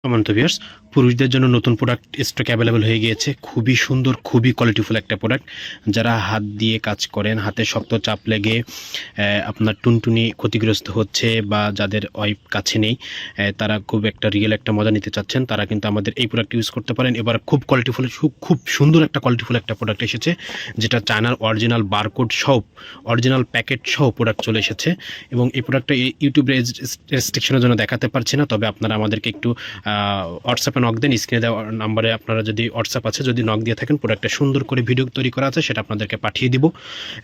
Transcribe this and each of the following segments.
সম্মানিত ভিউয়ার্স, পুরুষদের জন্য নতুন প্রোডাক্ট স্টক অ্যাভেলেবল হয়ে গিয়েছে। খুবই সুন্দর, খুবই কোয়ালিটিফুল একটা প্রোডাক্ট। যারা হাত দিয়ে কাজ করেন, হাতে শক্ত চাপ লেগে আপনার টুনটুনি ক্ষতিগ্রস্ত হচ্ছে, বা যাদের ওয়াইফ কাছে নেই, তারা খুব একটা রিয়েল একটা মজা নিতে চাচ্ছেন, তারা কিন্তু আমাদের এই প্রোডাক্ট ইউজ করতে পারেন। এবার খুব কোয়ালিটিফুল, খুব সুন্দর একটা কোয়ালিটিফুল একটা প্রোডাক্ট এসেছে, যেটা চায়নার অরিজিনাল বারকোড সহ, অরিজিনাল প্যাকেট সহ প্রোডাক্ট চলে এসেছে। এবং এই প্রোডাক্টটা ইউটিউবে রেস্ট্রিকশনের জন্য দেখাতে পারছি না, তবে আপনারা আমাদেরকে একটু হোয়াটসঅ্যাপে নক দেন। স্ক্রিনে দেওয়া নাম্বারে আপনারা যদি হোয়াটসঅ্যাপ আছে, যদি নক দিয়ে থাকেন, প্রোডাক্টটা সুন্দর করে ভিডিও তৈরি করা আছে, সেটা আপনাদেরকে পাঠিয়ে দিব।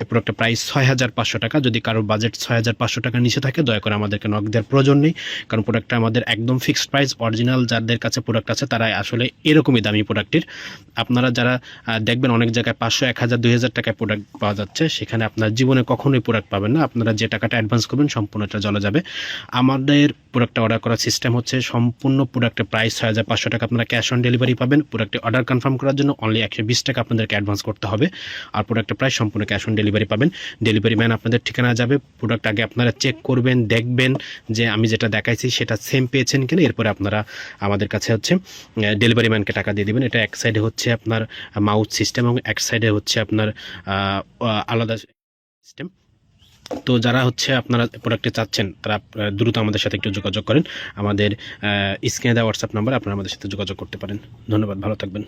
এই প্রোডাক্টের প্রাইস 6500 টাকা। যদি কারোর বাজেট 6500 টাকার নিচে থাকে, দয়া করে আমাদেরকে নক দেওয়ার প্রয়োজন নেই, কারণ প্রোডাক্টটা আমাদের একদম ফিক্সড প্রাইস। অরিজিনাল যাদের কাছে প্রোডাক্ট আছে, তারা আসলে এরকমই দামি প্রোডাক্টের। আপনারা যারা দেখবেন অনেক জায়গায় 500, 1000, 2000 টাকায় প্রোডাক্ট পাওয়া যাচ্ছে, সেখানে আপনার জীবনে কখনোই প্রোডাক্ট পাবেন না। আপনারা যে টাকাটা অ্যাডভান্স করবেন, সম্পূর্ণটা চলে যাবে। আমাদের প্রোডাক্টটা অর্ডার করার সিস্টেম হচ্ছে, সম্পূর্ণ প্রোডাক্টের প্রাইস 6500 টাকা, আপনারা ক্যাশ অন ডেলিভারি পাবেন। প্রোডাক্টে অর্ডার কনফার্ম করার জন্য অনলি 120 টাকা আপনাদেরকে অ্যাডভান্স করতে হবে, আর প্রোডাক্টের প্রাইস সম্পূর্ণ ক্যাশ অন ডেলিভারি পাবেন। ডেলিভারি ম্যান আপনাদের ঠিকানা যাবে। প্রোডাক্ট আগে আপনারা চেক করবেন, দেখবেন যে আমি যেটা দেখাইছি সেটা সেম পেয়েছেন কিনা। এরপরে আপনারা আমাদের কাছে হচ্ছে ডেলিভারি ম্যানকে টাকা দিয়ে দেবেন। এটা এক সাইডে হচ্ছে আপনার মাউথ সিস্টেম, এবং এক সাইডে হচ্ছে আপনার আলাদা সিস্টেম। তো যারা হচ্ছে আপনারা প্রোডাক্টে চাচ্ছেন, তারা দ্রুত আমাদের সাথে একটু যোগাযোগ করেন। আমাদের স্ক্রিনে দেওয়া হোয়াটসঅ্যাপ নাম্বার, আপনারা আমাদের সাথে যোগাযোগ করতে পারেন। ধন্যবাদ, ভালো থাকবেন।